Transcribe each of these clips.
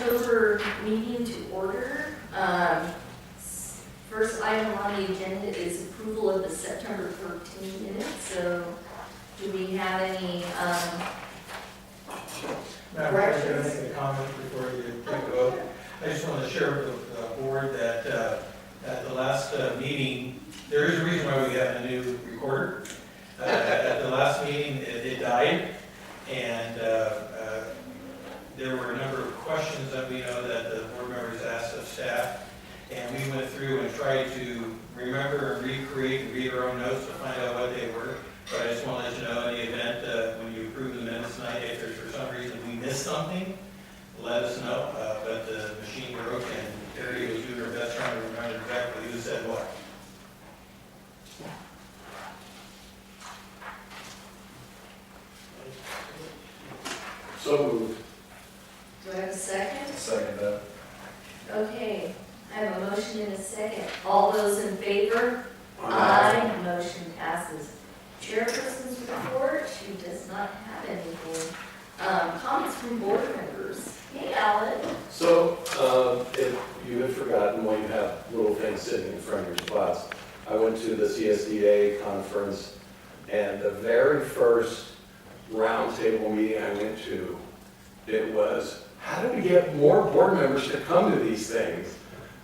October meeting to order. First item on the agenda is approval of the September 13 minutes. So do we have any Madam Chair, I'm going to make a comment before you take a vote. I just want to share with the board that at the last meeting, there is a reason why we have a new recorder. At the last meeting, it died, and there were a number of questions that we know that the board members asked of staff, and we went through and tried to remember and recreate and read our own notes to find out what they were. But I just want to let you know in the event when you approve the minutes tonight, if there's for some reason we missed something, let us know. But the machine broke, and Terry was doing her best trying to remember exactly who said what. So moved. Do I have a second? Second that. Okay, I have a motion and a second. All those in favor? Aye. Motion passes. Chairperson's report, she does not have anything. Comments from board members. Hey, Alan. So, if you had forgotten, while you have little things sitting in front of your spots, I went to the CSDA conference, and the very first roundtable meeting I went to, it was, how do we get more board members to come to these things?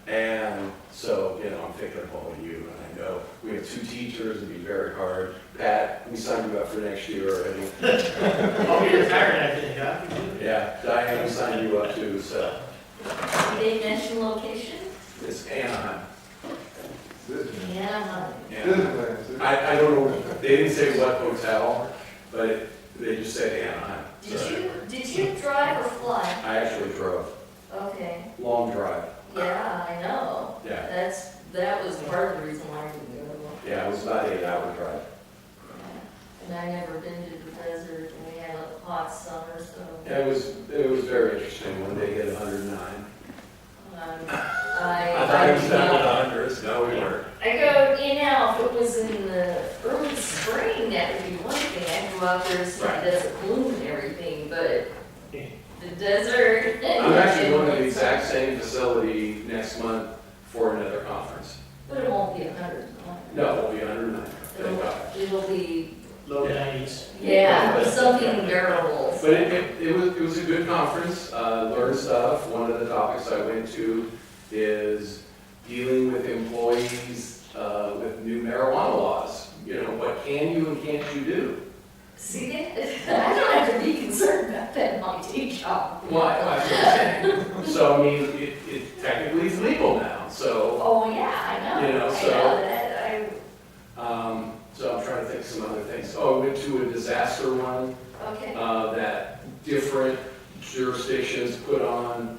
And so, I'm thinking of all of you, and I know we have 2 teachers, it'd be very hard. Pat, we signed you up for next year already. I'll be retired, I think, huh? Yeah, Diane, we signed you up too, so Did they mention location? it's Anaheim. Yeah. Anaheim. I don't know, they didn't say what hotel, but they just said Anaheim. Did you drive or fly? I actually drove, Okay. long drive. Yeah, I know. Yeah, That was part of the reason why I didn't go. yeah, it was about an 8-hour drive. And I never been to the desert, and we had a hot summer, so. It was very interesting when they hit 109. I thought it was down to 100, no, we weren't. I go, if it was in the early spring, that would be one thing. I'd go out there and see Right. the desert bloom and everything, but the desert. I'm actually going to the exact same facility next month for another conference. But it won't be 100. No, it will be 109. Thank God. It'll be, Low 90s. something bearable. But it was a good conference, learned stuff. One of the topics I went to is dealing with employees with new marijuana laws. What can you and can't you do? See, I don't have to be concerned about that in my day job. Why? That's what I'm saying. So, I mean, it technically is legal now, so, Oh, yeah, I know. You know, I so- know that. so I'm trying to think of some other things. Oh, I went to a disaster one. Okay. That different jurisdictions put on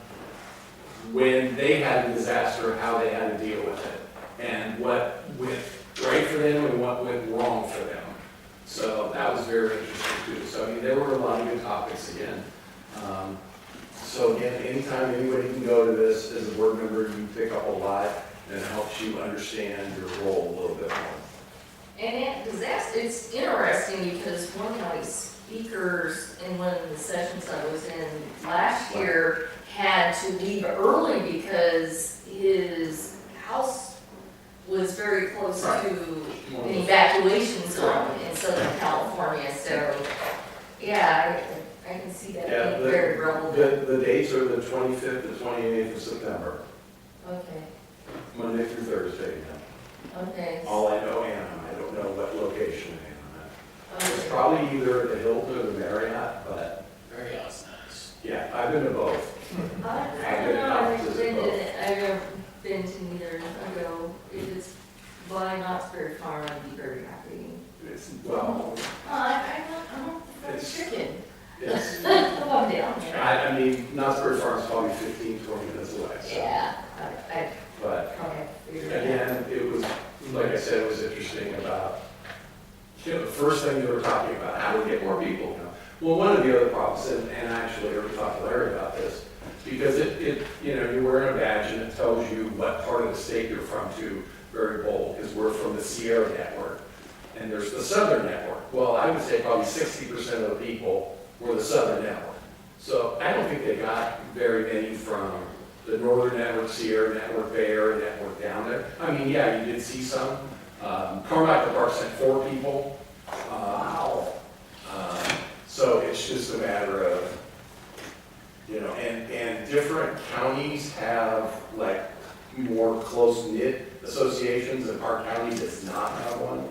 when they had a disaster, how they had to deal with it, and what went right for them and what went wrong for them. So that was very interesting too. So I mean, there were a lot of good topics again. So again, anytime anybody can go to this as a board member, you pick up a lot and it helps you understand your role a little bit more. And it's interesting because one of my speakers in one of the sessions I was in last year had to leave early because his house was very close to an evacuation zone in Southern California. So, yeah, I can see that Yeah, being very relevant. The dates are the 25th to 28th of September, Okay, Monday through Thursday. Now. okay. All I know, Anaheim. I don't know what location in Anaheim. It's Okay. probably either the Hilton or the Marriott, but Very nice. yeah, I've been to both. I don't know, I've been to neither. I go, if it's by Knott's Berry Farm, I'd be very happy. It's, well, I'm not It's- chicken. it's, I'm down there. I mean, Knott's Berry Farm is probably 15, 20 minutes away. So. Yeah, I But probably have to figure it out. again, it was, like I said, it was interesting about, the first thing you were talking about, how do we get more people? Well, one of the other problems, and I actually already talked to Larry about this, because you're wearing a badge and it tells you what part of the state you're from too, very bold, because we're from the Sierra Network, and there's the Southern Network. Well, I would say probably 60% of the people were the Southern Network. So I don't think they got very many from the Northern Network, Sierra Network, Bay Area Network down there. I mean, yeah, you did see some. Carmichael Park sent 4 people. Wow. So it's just a matter of, and different counties have like more close-knit associations, and our county does not have one.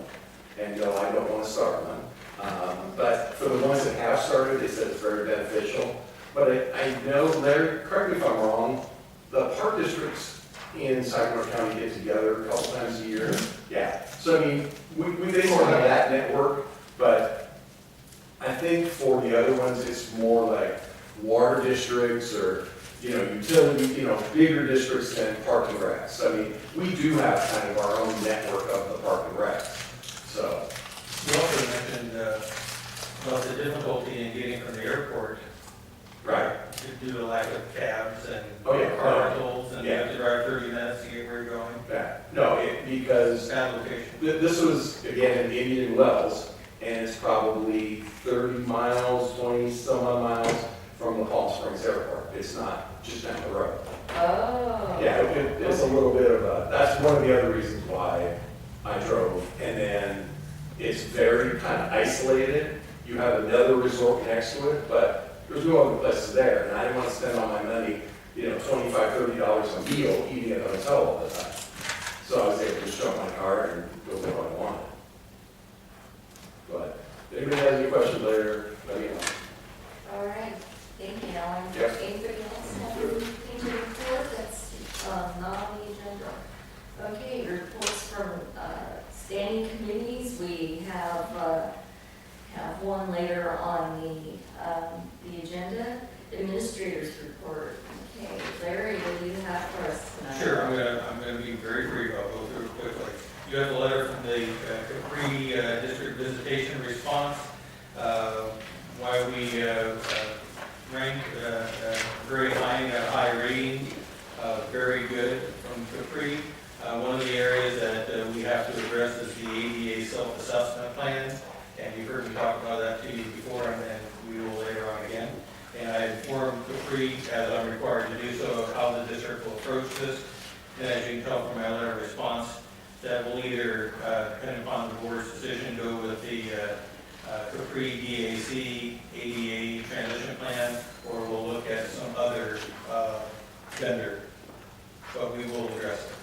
And I don't want to start one. But for the ones that have started, they said it's very beneficial. But I know, Larry, correct me if I'm wrong, the park districts in Sacramento County get together a couple times a year. Yeah. So I mean, they sort of have that network, but I think for the other ones, it's more like water districts or, utility, bigger districts than park and recs. I mean, we do have kind of our own network of the park and recs. So. You also mentioned about the difficulty in getting from the airport. Right. Due to lack of cabs and Oh, yeah. car rentals, and you Yeah. have to drive 30 minutes to get where you're going. Yeah. No, because Bad location. this was, again, in Indian Wells, and it's probably 30 miles, 20 some odd miles from the Palm Springs Airport. It's not just down the road. Oh. Yeah, it's a little bit of that's one of the other reasons why I drove. And then it's very kind of isolated. You have another resort next to it, but there's no other places there. And I didn't want to spend all my money, $25, $30 a meal eating at a hotel all the time. So I was able to just jump my car and go where I wanted. But if anybody has any questions later, let me know. All right, thank you, Alan. Yes. Anybody else have anything to report that's not on the agenda? Okay, reports from standing committees. We have one later on the agenda. Administrators report. Okay, Larry, what do you have for us tonight? Sure, I'm gonna be very brief. I'll go through it quickly. You have a letter from the Capri District Visitation Response. Why we ranked very high, got a high rating, very good from Capri. One of the areas that we have to address is the ADA self-assessment plan. And you've heard me talk about that to you before, and then we will later on again. And I informed Capri, as I'm required to do so, of how the district will approach this. And as you can tell from my letter response, that will either, depending upon the board's decision, go with the Capri DAC ADA transition plan, or we'll look at some other vendor. But we will address it.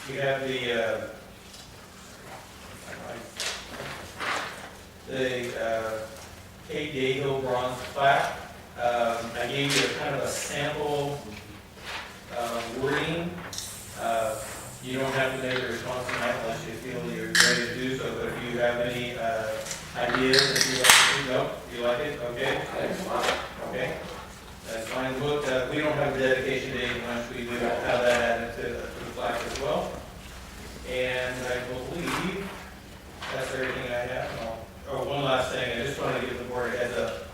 We have the Kate Dahill bronze plaque. I gave you kind of a sample wording. You don't have to make a response tonight unless you feel you're ready to do so, but if you have any ideas that you like to do, no, you like it, okay? Okay, that's fine. Look, we don't have a dedication date, once we do have that added to the plaque as well. And I believe that's everything I have. Oh, one last thing, I just want to give the board a heads up.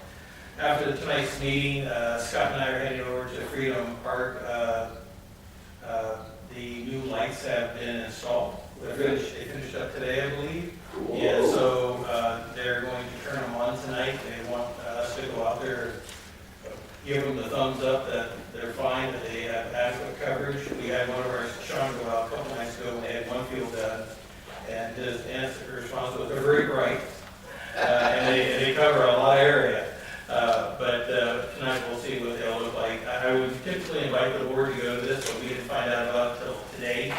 After tonight's meeting, Scott and I are heading over to Freedom Park. The new lights have been installed. They finished up today, I believe. Cool. Yeah, so they're going to turn them on tonight. They want us to go out there, give them the thumbs up that they're fine, that they have adequate coverage. We had one of our, Sean, go out a couple nights ago, and they had one field done, and his answer response was, they're very bright, and they cover a lot of area. But tonight we'll see what they'll look like. I would typically invite the board to go to this, but we didn't find out about it till today.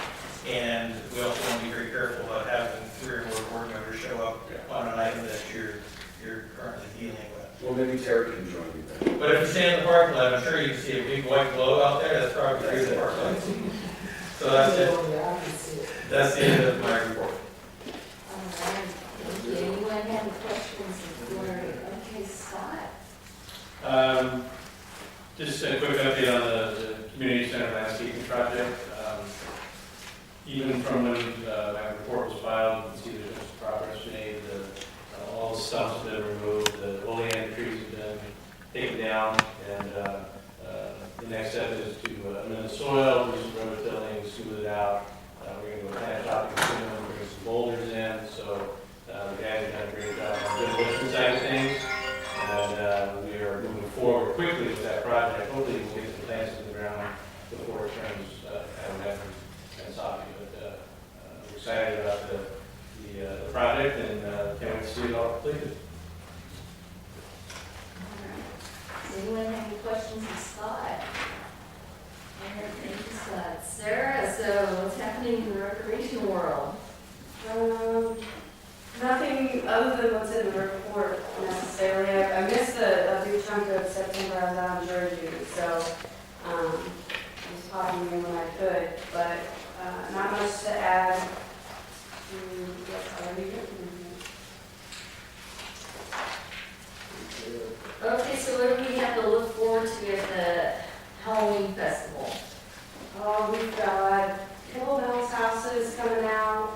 And we also want to be very careful about having 3 or more board members show up on an item that you're currently dealing with. Well, maybe Terry can join you then. But if you stand in the parking lot, I'm sure you can see a big white glow out there. That's probably through the park lights. So that's it. That's the end of my report. All right, thank you. Anyone have any questions of Larry? Okay, Scott? Just a quick update on the community center landscaping project. Even from when my report was filed, you can see there's been some progress made. All the stumps have been removed, the oleander trees have been taken down, and the next step is to amend the soil, do some rototilling, smooth it out. We're going to go plant chopping soon, bring some boulders in, so the guys are questions of Scott? All right, thank you, Scott. Sarah, so what's happening in the recreation world? Nothing other than what's in the report necessarily. I missed a big chunk of September. I was out in Jersey, so I was popping in when I could, but not much to add to what's already written. Okay, so what do we have to look forward to at the Halloween festival? We've got kettlebells houses coming out.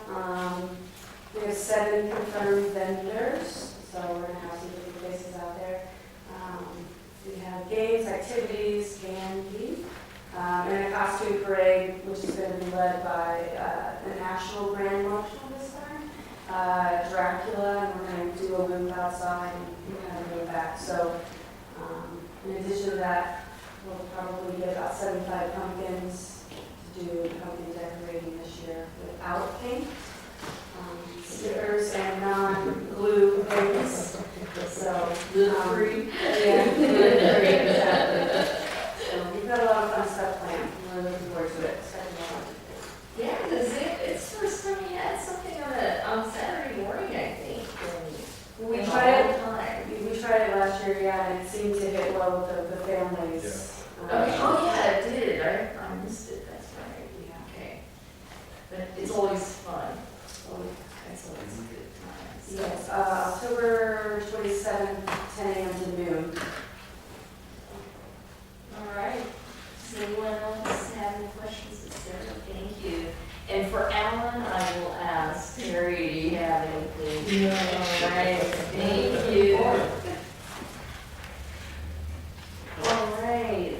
We have 7 confirmed vendors, so we're gonna have some different places out there. We have games, activities, candy, and a costume parade, which is gonna be led by the National Grand Marshal this time, Dracula, and we're gonna do a loop outside and kind of move back. So, in addition to that, we'll probably get about 75 pumpkins to do pumpkin decorating this year without paint. Stickers and non-glue things, so. Gluten-free? Yeah, gluten-free, exactly. So we've got a lot of fun stuff planned, we're looking forward to it. Yeah, because it's first time we had something on Saturday morning, I think. We in a tried long it, time. we tried it last year, yeah, and it seemed to hit well with the families. Okay, oh yeah, it did, I missed it, that's right. Yeah. Okay. But it's always fun. It's always good times. Yes, October 27th, 10 a.m. to noon. All right. Does anyone else have any questions of Sarah? Thank you. And for Alan, I will ask Terry, do you have anything? No. All right, thank you. All right,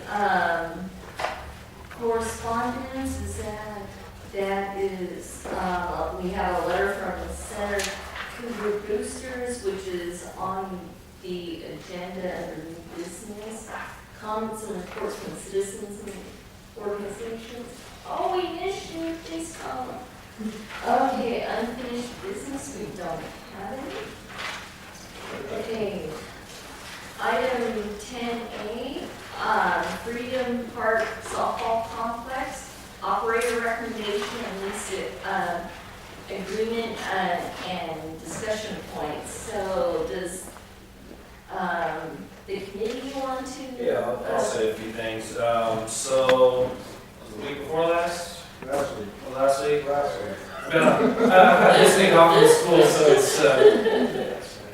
correspondence, that is, we have a letter from the Center Cougar Boosters, which is on the agenda under new business. Comments and reports from citizens and organizations. Oh, we missed you, please come. Okay, unfinished business, we don't have any. Okay. Item 10A, Freedom Park Softball Complex, operator recommendation and lease agreement and discussion points. So does the committee want to? Yeah, I'll say a few things. So, was the week before last? Last week. Last week? Last week. This week off from school, so it's,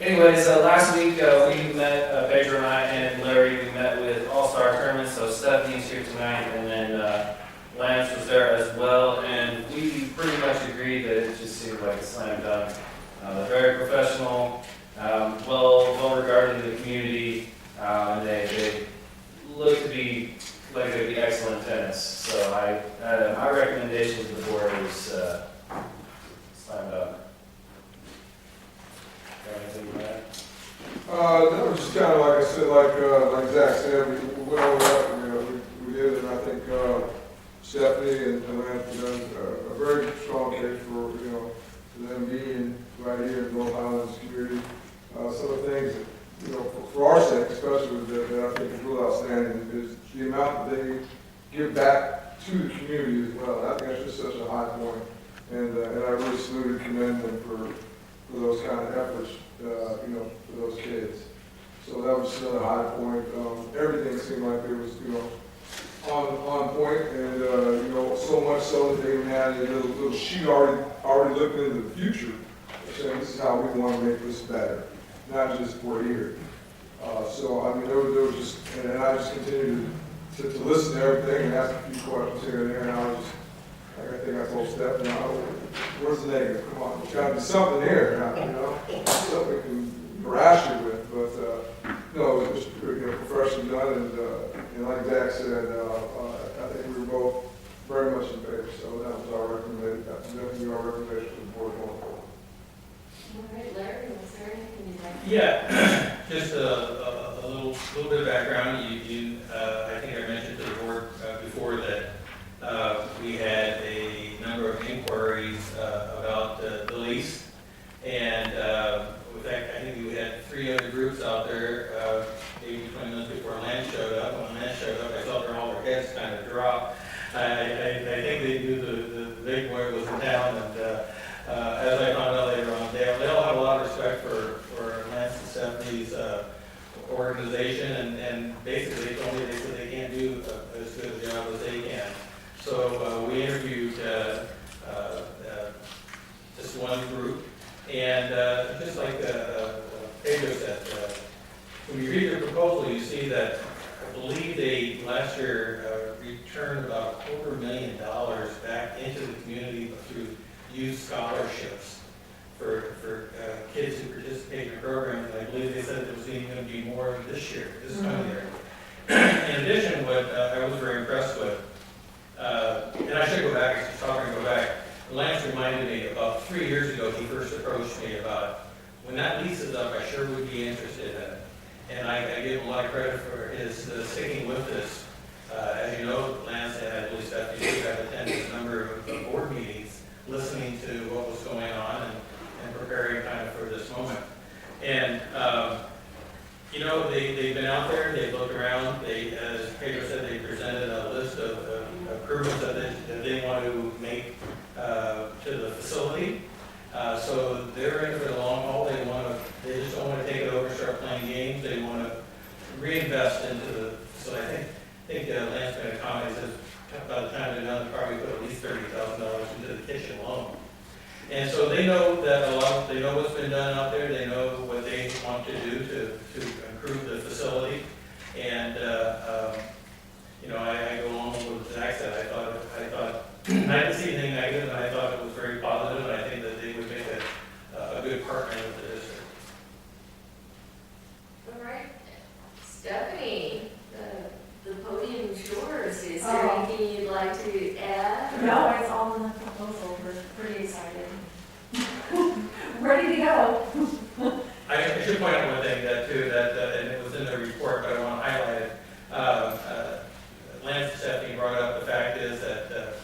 anyways, last week, we met, Pedro and I and Larry, we met with All-Star Tournament, so Stephanie's here tonight, and then, Lance was there as well, and we pretty much agreed that it just seemed like a slam dunk. They're very professional, well regarded in the community, and they look to be like they'd be excellent tennis. So my recommendation to the board is slam dunk. Got anything to add? That was just kind of like I said, like Zach said, we went over that, we did it, and I think, Stephanie and Lance have done a very strong case for, for them being right here in North Highlands community. Some of the things that, for our sake, especially that I think is really outstanding is the amount that they give back to the community as well. I think that's just such a high point. And I really salute and commend them for those kind of efforts, for those kids. So that was another high point. Everything seemed like it was, on point, and so much so that they even had a little sheet already looking into the future, saying this is how we want to make this better, not just for here. So I mean, there was just, and I just continued to listen to everything and ask a few questions here and there, and I was just, like I think I told Stephanie, where's the negative? Come on, there's got to be something here, something we can harass you with. But no, it was just professionally done, and like Zach said, I think we were both very much in favor. So that was our recommendation. That's definitely our recommendation to the board going forward. All right, Larry, was there anything you'd like to? Yeah, just a little bit of background. I think I mentioned to the board before that we had a number of inquiries about the lease, and in fact, I think we had 3 other groups out there, maybe 20 minutes before Lance showed up. heads kind of drop. I think they knew the big boy was in town, and as I found out later on, they all have a lot of respect for Lance and Stephanie's organization, and basically they told me they said they can't do as good a job as they can. So we interviewed just one group, and just like Pedro said, when you read their proposal, you see that I believe they last year returned about $250,000 back into the community through youth scholarships for kids who participate in the program. And I believe they said there was even going to be more this year, this coming year. In addition, what I was very impressed with, and I should go back, as you're talking, go back. Lance reminded me about 3 years ago, he first approached me about, when that lease is up, I sure would be interested in it. And I give him a lot of credit for his sticking with this. As you know, Lance and I believe Stephanie have attended a number of board meetings, listening to what was going on and preparing kind of for this moment. And, you know, they've been out there, they've looked around, as Pedro said, they presented a list of improvements that they want to make to the facility. So they're in for the long haul. They just don't want to take it over and start playing games. They want to reinvest into the facility. I think Lance made a comment, says by the time they're done, they'll probably put at least $30,000 into the kitchen alone. And so they know that they know what's been done out there. They know what they want to do to improve the facility. And you know, I go along with what Zach said. I thought I didn't see anything negative, and I thought it was very positive, and I think that they would make a good partner with the district. All right, Stephanie, the podium is yours. Is there anything you'd like to add? No, it's all in the proposal. We're pretty excited. Ready to go. I should point out one thing and it was in the report, but I want to highlight it. Lance and Stephanie brought up the fact is that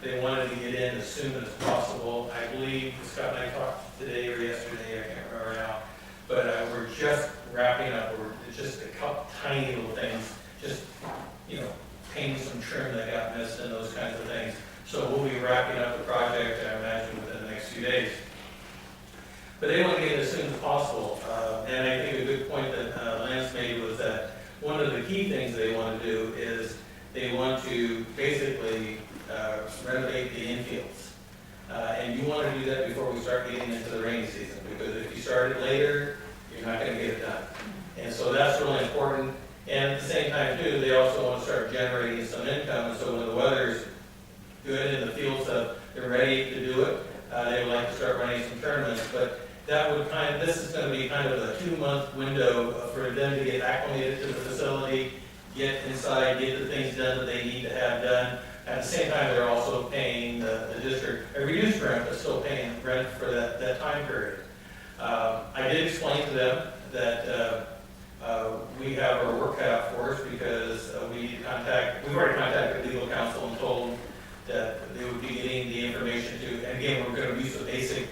they wanted to get in as soon as possible. I believe Scott and I talked today or yesterday, I can't remember now, but we're just wrapping up. It's just a couple tiny little things, just, you know, painting some trim that got missed and those kinds of things. So we'll be wrapping up the project, I imagine, within the next few days. But they want to get it as soon as possible. And I think a good point that Lance made was that one of the key things they want to do is they want to basically renovate the infields. And you want to do that before we start getting into the rainy season, because if you start it later, you're not going to get it done. And so that's really important. And at the same time, too, they also want to start generating some income. And so when the weather's good and the fields they're ready to do it, they would like to start running some tournaments. But that would this is going to be kind of a 2-month window for them to get acclimated to the facility, get inside, get the things done that they need to have done. At the same time, they're also paying the district a reduced rent, but still paying rent for that time period. I did explain to them that we have our work cut out for us because we've already contacted legal counsel and told them that they would be getting the information to, and again, we're going to use the basic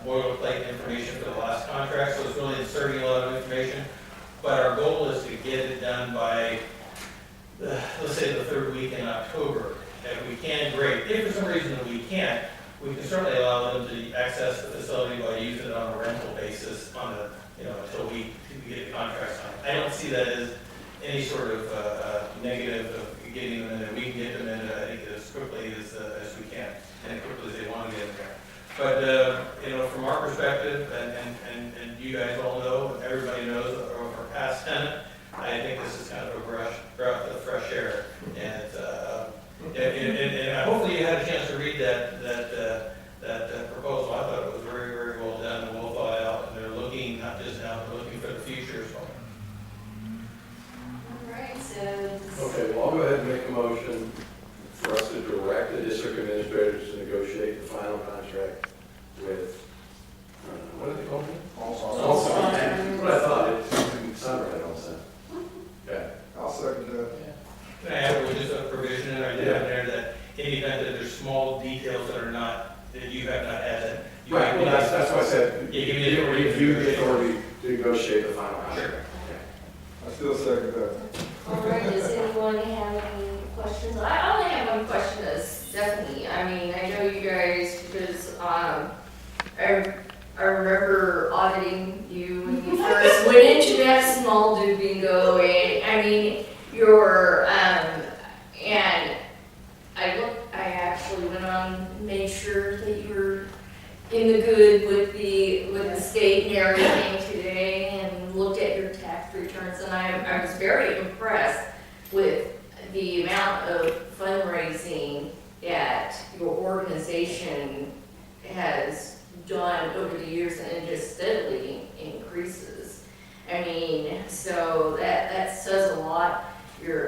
boilerplate information for the last contract, so it's really inserting a lot of information. But our goal is to get it done by, let's say, the 3rd week in October. If we can, great. If for some reason we can't, we can certainly allow them to access the facility by using it on a rental basis until we get the contract signed. I don't see that as any sort of negative of getting them in there. We can get them in, I think, as quickly as we can, and as quickly as they want to get in there. But, from our perspective, and you guys all know, everybody knows, our past tenant, I think this is kind of a breath of fresh air. And hopefully you had a chance to read that proposal. I thought it was very, very well done and well thought out. And they're looking, not just now, they're looking for the future as well. All right, so. Okay, well, I'll go ahead and make a motion for us to direct the district administrators to negotiate the final contract with, what are they called? Also, That's what I thought, it didn't sound right all of a sudden. Okay. I'll second that. Can I add just a provision in there that in the event that there's small details that you have not added. Right, well, that's why I said, Yeah, give me the authority. review the authority to negotiate the final contract. Sure. I still second that. All right, does anyone have your, and I actually went on, made sure that you were in the good with the state and everything today, and looked at your tax returns, and I was very impressed with the amount of fundraising that your organization has done over the years, and it just steadily increases. I mean, so that says a lot.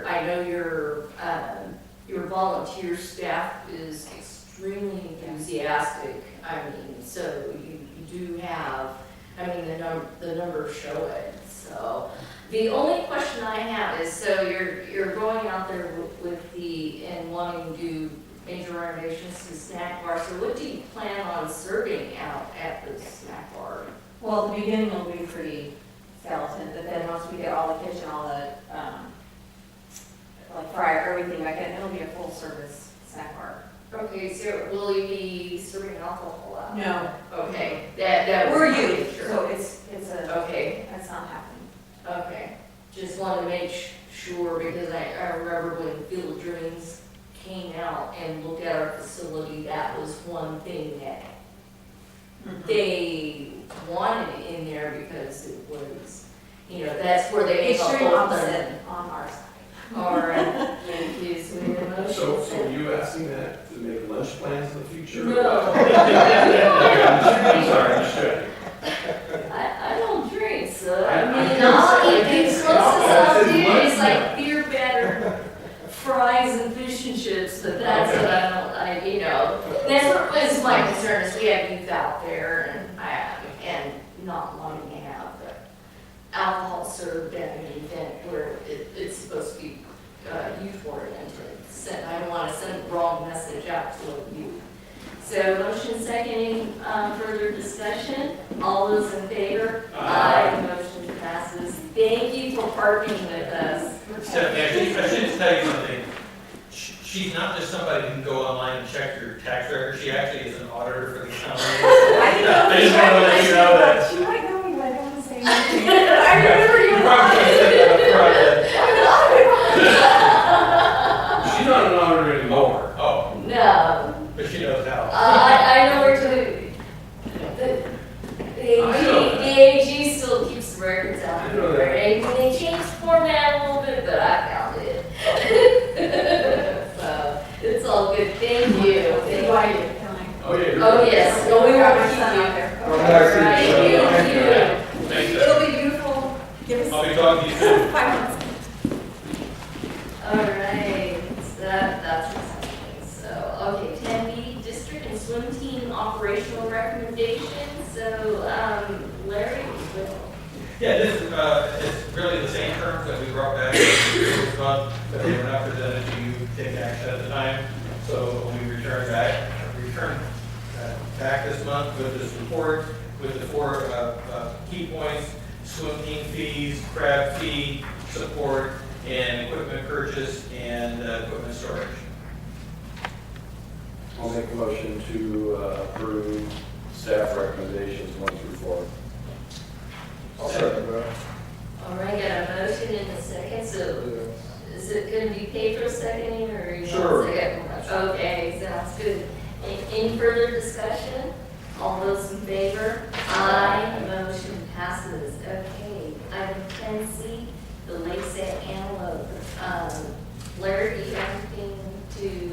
I know your volunteer staff is extremely enthusiastic. I mean, so you do have, I mean, the numbers show it. So the only question I have is, so you're going out there with and wanting to do major renovations to snack bar. So what do you plan on serving out at the snack bar? Well, the beginning will be pretty skeleton, but then once we get all the kitchen, all the, like fryer, everything back in, it'll be a full service snack bar. Okay, so will you be serving alcohol out? No. Okay, that was We're my youth, picture. so it's a, Okay, that's not happening. okay. Just wanted to make sure, because I remember when Field of Dreams came out and looked at our facility, that was one thing that they wanted in there, because it was, you know, that's where they make a Extreme whole opposite thing. on our side. All right, thank you, so your motion. So are you asking that to make lunch plans in the future? No. I'm sorry, I'm just joking. I don't drink, so I I mean, can't I'll say- eat I can't as say close as I'll alcohol. do. It's It's like beer, batter, fries and fish and chips, but that's what I don't, you know. That's what is my concern, is we have youth out there and not wanting to have the alcohol served at an event where it's supposed to be youth oriented. I don't want to send the wrong message out to the youth. So motion second, any further discussion? All those in favor? Aye. Motion passes. Thank you for partnering with us. Stephanie, I should tell you something. She's not just somebody who can go online and check your tax record. She actually is an auditor for the county. I just wanna let you know that. She might know me, but I don't want to say anything. I remember you. You probably should have said that She's not an auditor anymore. up front. Oh, No, but she knows how. I know where to, the I know. AG, the AG still keeps the records out I know that. there. And they changed the format a little bit, but I found it. So, it's all good, thank you. See why you're coming. Oh, yeah. you're Oh, right. yes, no, we Got won't my keep son out you. there. All Thank you. right, thank you. Thanks, It'll be beautiful. Give us I'll be talking to you soon. 5 months. All right, so that's exciting. So, okay, 10B, district and swim team operational recommendations. So, Larry, Yeah, this is, it's really the same terms that we brought back this month, but they were not presented to you to take action at the time. So we returned back this month with this report with the 4 key points: swim team fees, crab fee, support, and equipment purchase and equipment storage. I'll make a motion to approve staff recommendations 1 through 4. I'll second that. all right, got a motion in a second. So is it going to be Pedro seconding, or you Sure. want to second? Okay, sounds good. Any further discussion? All those in favor? Aye. Motion passes. Okay, item 10C, the Lakeside Antelope. Larry, do you have anything to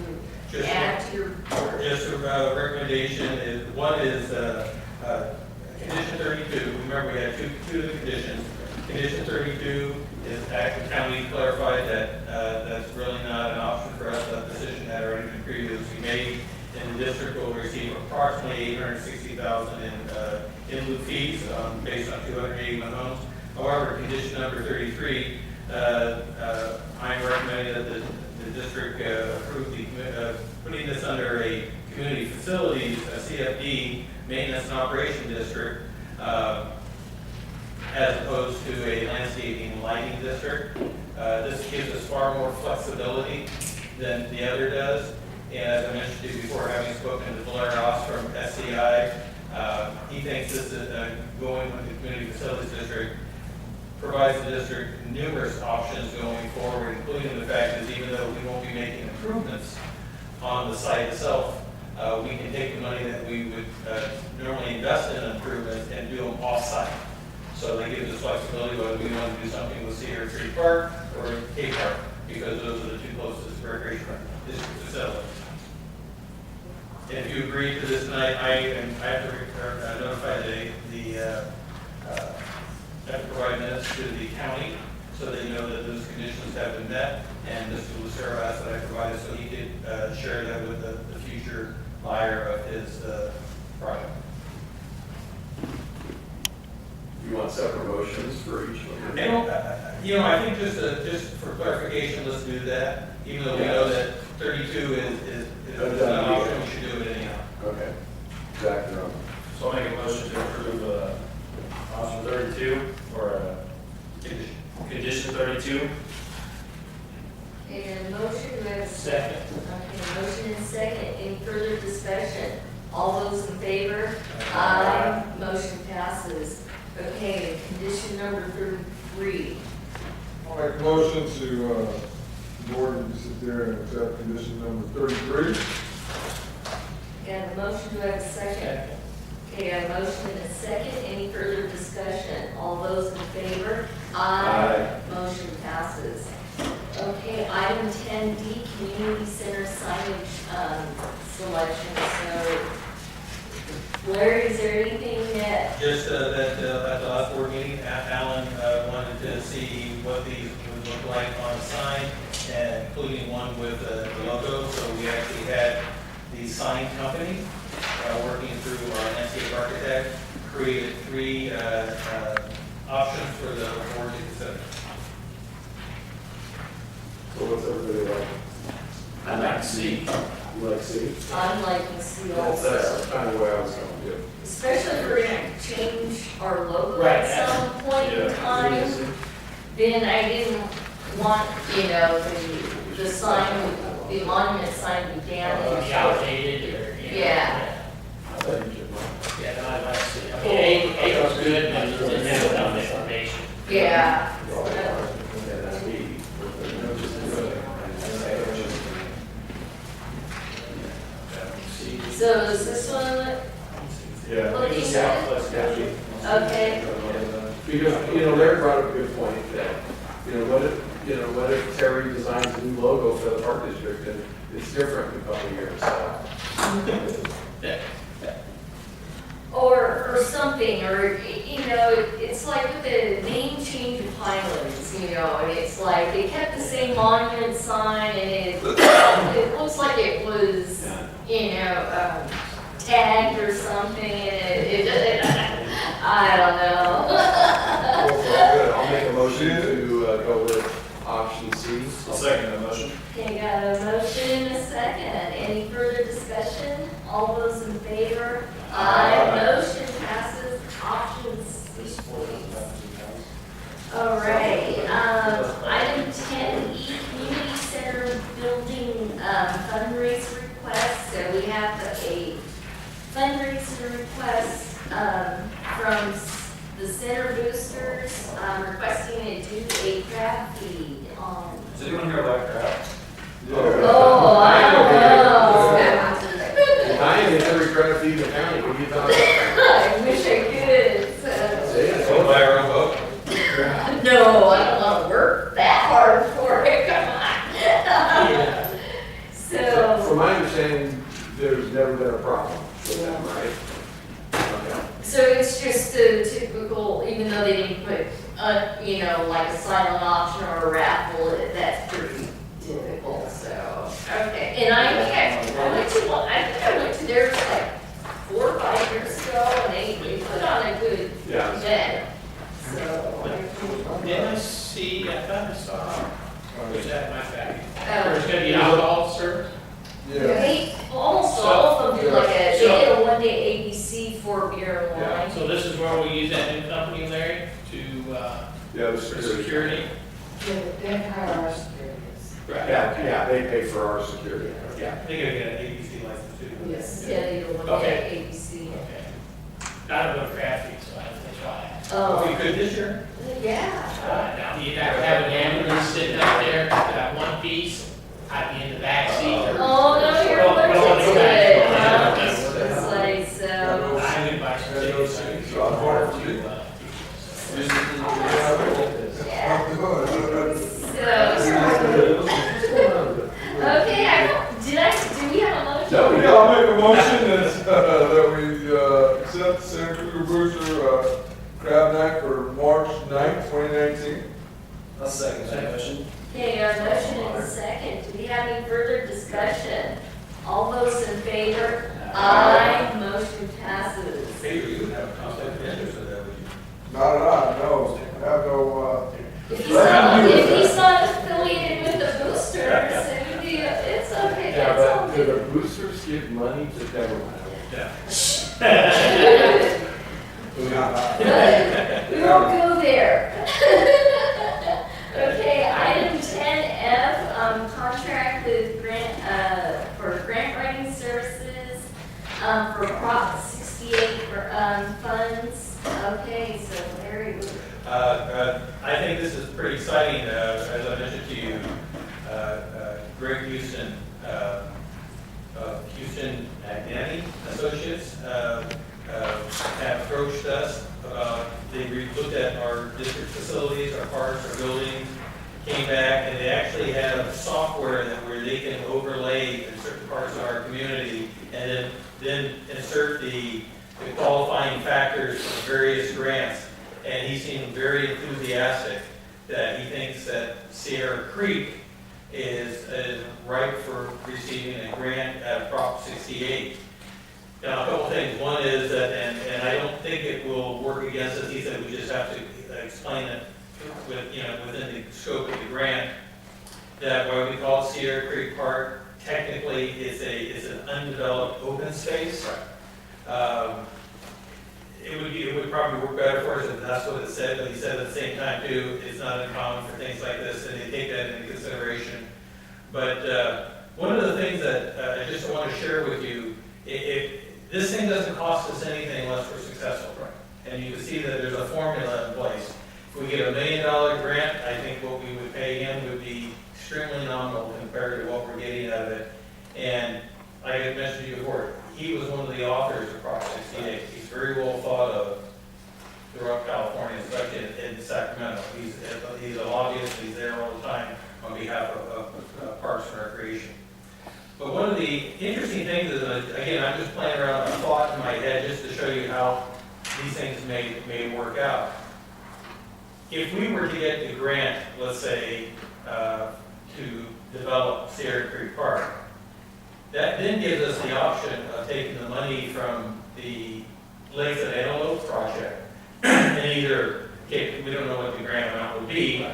Just- add to your report? Just a recommendation is, one is condition 32. Remember, we had two of the conditions. Condition 32 is that the county clarified that that's really not an option for us. That decision had already been previously made, and the district will receive approximately $860,000 in lieu fees based on 281 homes. However, condition number 33, I'm recommending that the district approve putting this under a community facilities, a CFD, maintenance and operation district, as opposed to a landscaping and lighting district. This gives us far more flexibility than the other does. And as I mentioned to you before, having spoken to Blair Ross from SCI, he thinks this is going with the community facilities district provides the district numerous options going forward, including the fact that even though we won't be making improvements on the site itself, we can take the money that we would normally invest in improvements and do them off-site. So that gives us flexibility whether we want to do something with Cedar Tree Park or K Park, because those are the two closest recreation district facilities. If you agree to this tonight, I have to notify have to provide minutes to the county so they know that those conditions have been met. And Mr. Lucero asked that I provide it so he could share that with the future buyer of his project. You want separate motions for each one? I think just for clarification, let's do that. Even though we know that 32 is an option, we should do it anyhow. Okay. Zach, you're on. So I'll make a motion to approve option 32 or condition 32. And motion, we have a Second. Okay, motion and second. Any further discussion? All those in favor? Aye. Motion passes. Okay, condition number 33. I'll make a motion to, the board to sit there and accept condition number 33. And a motion, do I have a second? Okay, I have a motion and a second. Any further discussion? All those in favor? Aye. Motion passes. Okay, item 10D, community center signage selection. So, Larry, is there anything that, Just that at the last board meeting, Alan wanted to see what these would look like on a sign, and including one with the logo. So we actually had the sign company working through our landscape architect, created 3 options for the board to consider. So what's everybody like? I'd like to see. You like C? I'm liking to see That's also? kind of the way I was going to do. Especially if we're gonna change our logo Right, at some point in time, then I didn't want, the sign, the monument sign to be Be damaged. outdated or, Yeah. I thought you should mind. Yeah, no, I'd like to see. I mean, A was good, but it didn't have enough information. Yeah. Yeah, that's B. So is this one Yeah. looking Yeah, good? let's go. Okay. Because, Larry brought up a good point that, what if Terry designs a new logo for the park district and it's different in a couple of years, so. Or something, or, it's like with the name change of Highlands, and it's like, they kept the same monument sign, and it looks like it was, tagged or something, and I don't know. Good. I'll make a motion to go with option C. I'll second that motion. Okay, got a motion and a second. Any further discussion? All those in favor? Aye. Motion passes. Option C, please. All right, item 10E, community center building fundraiser request. So we have a fundraiser request from the Center Boosters requesting to do a craft feed on. Does anyone here like crap? Oh, I don't know. I ain't every credit feed in the county, what are you talking about? I wish I could. See, So buy our own boat. No, I don't want to work that hard for it. Come on. Yeah. So, From my understanding, there's never been a problem with them, right? Okay. so it's just a typical, even though they didn't put, like a silent option or a raffle, that's pretty typical, so, okay. And I think I went to theirs like 4 or 5 years ago, and they put on a good Yeah. event, so. Didn't I see, I thought I saw, was that my bag? um, There's gonna be alcohol service? Yeah. They, almost all of them do like they did a 1-day ABC for beer and Yeah. wine. So this is where we use that new company, Larry, to, Yeah, the for security. security? Right. Yeah, they pay for our security. Yeah. They gotta get an ABC license too. Yes, yeah, they did a 1-day Okay. ABC. Okay. I don't go to craft feed, so that's why. If we Oh, could this year, Yeah. Now, do you have to have an ambulance sitting up there, that one piece, I'd be in the back seat. Oh, no, you're Don't allergic want to to go back. it, huh? It's like, so, I would buy some tickets, do we have a motion? No, Yeah, I'll make a motion that we accept Santa Cruz Booster Crab Night for March 9th, 2019. I'll second that motion. Okay, our motion is second. Do we have any further discussion? All those in favor? Aye. Motion passes. Maybe you would have a conflict of interest with that, would you? Not at all, no. I have no, If he's not affiliated with the boosters, it's okay, Yeah, that's all but do good. the boosters give money to government? Good. We won't go there. Okay, item 10F, contract with for grant writing services, for Prop 68 funds. Okay, so Larry, I think this is pretty exciting. As I mentioned to you, Greg Houston of Houston Danny Associates have approached us about, they looked at our district facilities, our parks, our buildings, came back, and they actually have software where they can overlay in certain parts of our community and then insert the qualifying factors for various grants. And he seemed very enthusiastic that he thinks that Sierra Creek is ripe for receiving a grant at Prop 68. Now, a couple things. One is that, and I don't think it will work against us. He said we just have to explain it within the scope of the grant, that what we call Sierra Creek Park, technically it's an undeveloped open space. It would probably work better for us if that's what it said, but he said at the same time too, it's not uncommon for things like this, and they take that into consideration. But one of the things that I just want to share with you, if this thing doesn't cost us anything unless we're successful, and you can see that there's a formula in place. If we get $1 million grant, I think what we would pay him would be extremely nominal compared to what we're getting out of it. And like I mentioned to you before, he was one of the authors of Prop 68. He's very well thought of throughout California, especially in Sacramento. He's a lobbyist, he's there all the time on behalf of Parks and Recreation. But one of the interesting things is, again, I'm just playing around with a thought in my head just to show you how these things may work out. If we were to get the grant, let's say, to develop Sierra Creek Park, that then gives us the option of taking the money from the Lakes and Antelope project and either, we don't know what the grant amount would be,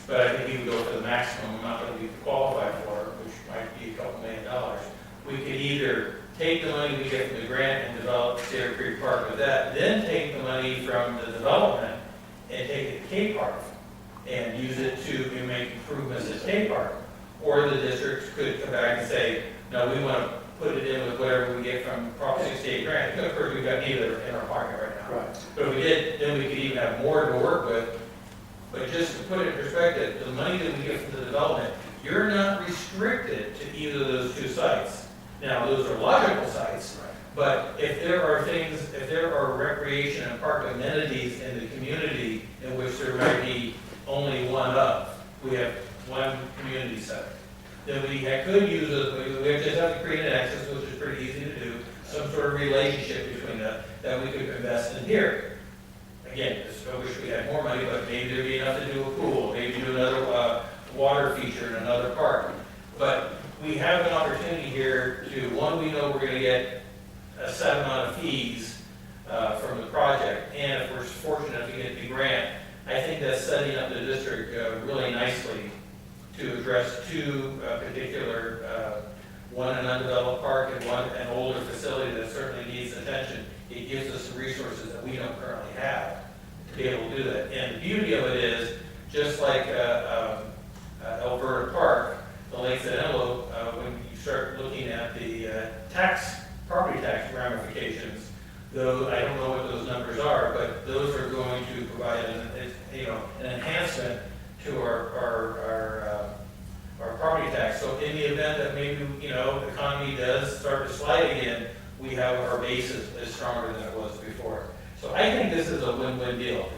but I think we would go for the maximum amount that we could qualify for, which might be a couple $1 million. We could either take the money we get from the grant and develop Sierra Creek Park with that, then take the money from the development and take it to K Park and use it to make improvements at K Park. Or the districts could come back and say, no, we want to put it in with whatever we get from Prop 68 grant. Of course, we've got neither in our pocket right now. Right. But if we did, then we could even have more to work with. But just to put it in perspective, the money that we get from the development, you're not restricted to either of those two sites. Now, those are logical sites, but if there are recreation and park amenities in the community in which there might be only one of, we have one community center, then we could use those, we just have to create an access, which is pretty easy to do, some sort of relationship between that we could invest in here. Again, I wish we had more money, but maybe there'd be enough to do a pool, maybe do another water feature in another park. But we have an opportunity here to, one, we know we're going to get a set amount of fees from the project, and if we're fortunate to get the grant, I think that's setting up the district really nicely to address two particular, one an undeveloped park and one an older facility that certainly needs attention. It gives us the resources that we don't currently have to be able to do that. And the beauty of it is, just like Alberta Park, the Lakes at Antelope, when you start looking at the property tax ramifications, though I don't know what those numbers are, but those are going to provide tax. So in the event that maybe, you know, the economy does start to slide again, we have our base is stronger than it was before. So I think this is a win-win deal.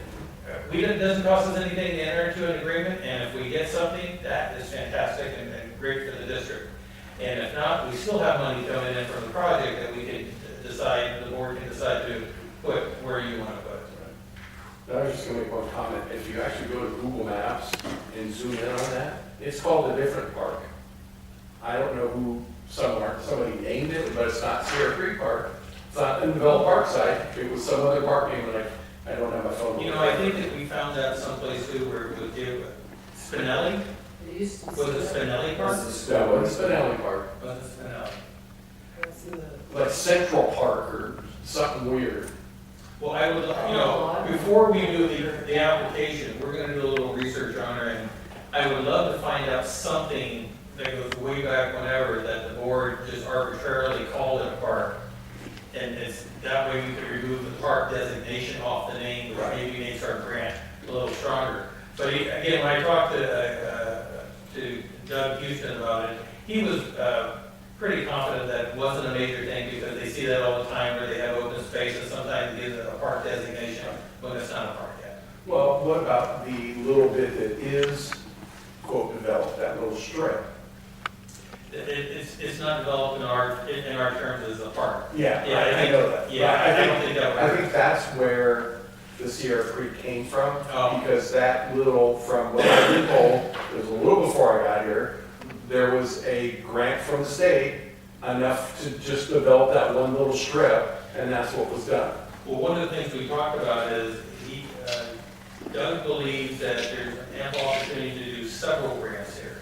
It doesn't cost us anything to enter into an agreement, and if we get something, that is fantastic and great for the district. And if not, we still have money coming in from the project that we can decide, the board can decide to put where you want to put it. I was just gonna make one comment. If you actually go to Google Maps and zoom in on that, it's called a different park. I don't know who, somebody named it, but it's not Sierra Creek Park. It's not undeveloped park site. It was some other park name, and I don't have my phone. You know, I think that we found that someplace too where it would give Spinelli, was it Spinelli Park? That was Spinelli Park. Was it Spinelli? Like Central Park or something weird. Well, I would, you know, before we do the application, we're gonna do a little research on her, and I would love to find out something that goes way back whenever, that the board just arbitrarily called it a park. And it's, that way we could remove the park designation off the name, which maybe makes our grant a little stronger. But again, when I talked to Doug Houston about it, he was pretty confident that it wasn't a major thing, because they see that all the time where they have open space, and sometimes they give it a park designation when it's not a park yet. Well, what about the little bit that is, quote, developed, that little strip? It's not developed in our terms as a park. Yeah, Yeah, I know that. Yeah, I don't think that I would. think that's where the Sierra Creek came from, Oh. because that little, from what I've been told, it was a little before I got here, there was a grant from the state enough to just develop that one little strip, and that's what was done. Well, one of the things we talked about is, Doug believes that there's ample opportunity to do several grants here.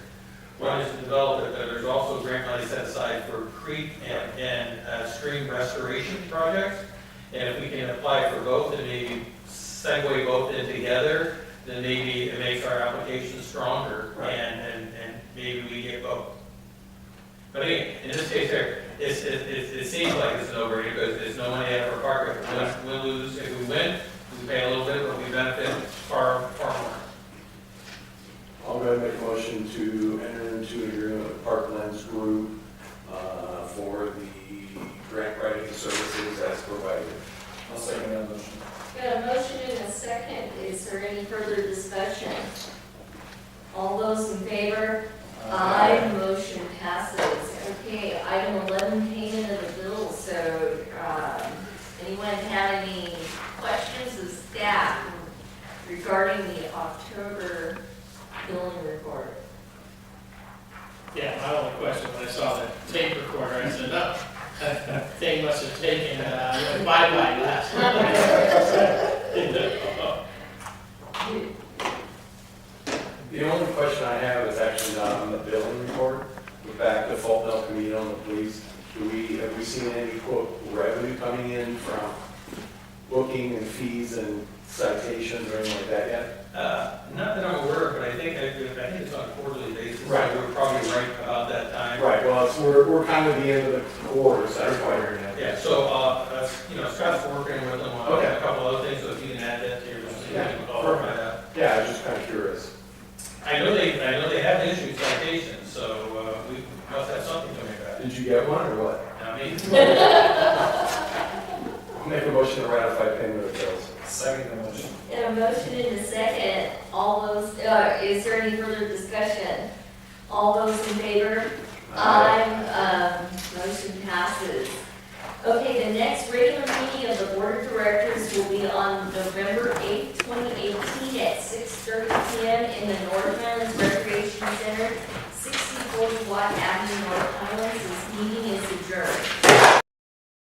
One is to develop it, but there's also grant money set aside for creek and stream restoration projects. And if we can apply for both and maybe segue both in together, then maybe it makes our application stronger, and maybe we get both. But again, in this case here, it seems like it's an no-brainer, because there's no money out of our park. If we lose, if we win, we pay a little bit, but we benefit far more. I'll go ahead and make a motion to enter into an agreement with Parklands Group for the grant writing services as provided. I'll second that motion. Got a motion and a second. Is there any further discussion? All those in favor? Aye. Motion passes. Okay, item 11, payment of the bills. So, anyone have any questions of staff regarding the October billing report? Yeah, my only question when I saw the tape recorder, I said, no, thing must have taken, bye-bye last night. The only question I have is actually not on the billing report, but back to Fulton Hill Committee on the police. Have we seen any, quote, revenue coming in from booking and fees and citations or anything like that yet? Not that I'm aware of, but I think it's on a quarterly basis. so Right. We're probably right about that time. Right, well, we're kind of the end of the quarter, so that's why you're in it. Yeah, so, Scott's working with them on Okay. a couple other things, so if you can add that to your list, you can qualify that. Yeah, I was just kind of curious. I know they have issued citations, so, we must have something coming back. Did you get one or what? I mean, I'll make a motion to ratify payment of bills. Second the motion. Got a motion and a second. All those, is there any further discussion? All those in favor? Aye. Motion passes. Okay, the next regular meeting of the Board of Directors will be on November 8th, 2018 at 6:30 PM in the Highlands Recreation Center, 6040 Watt Avenue, North Highlands,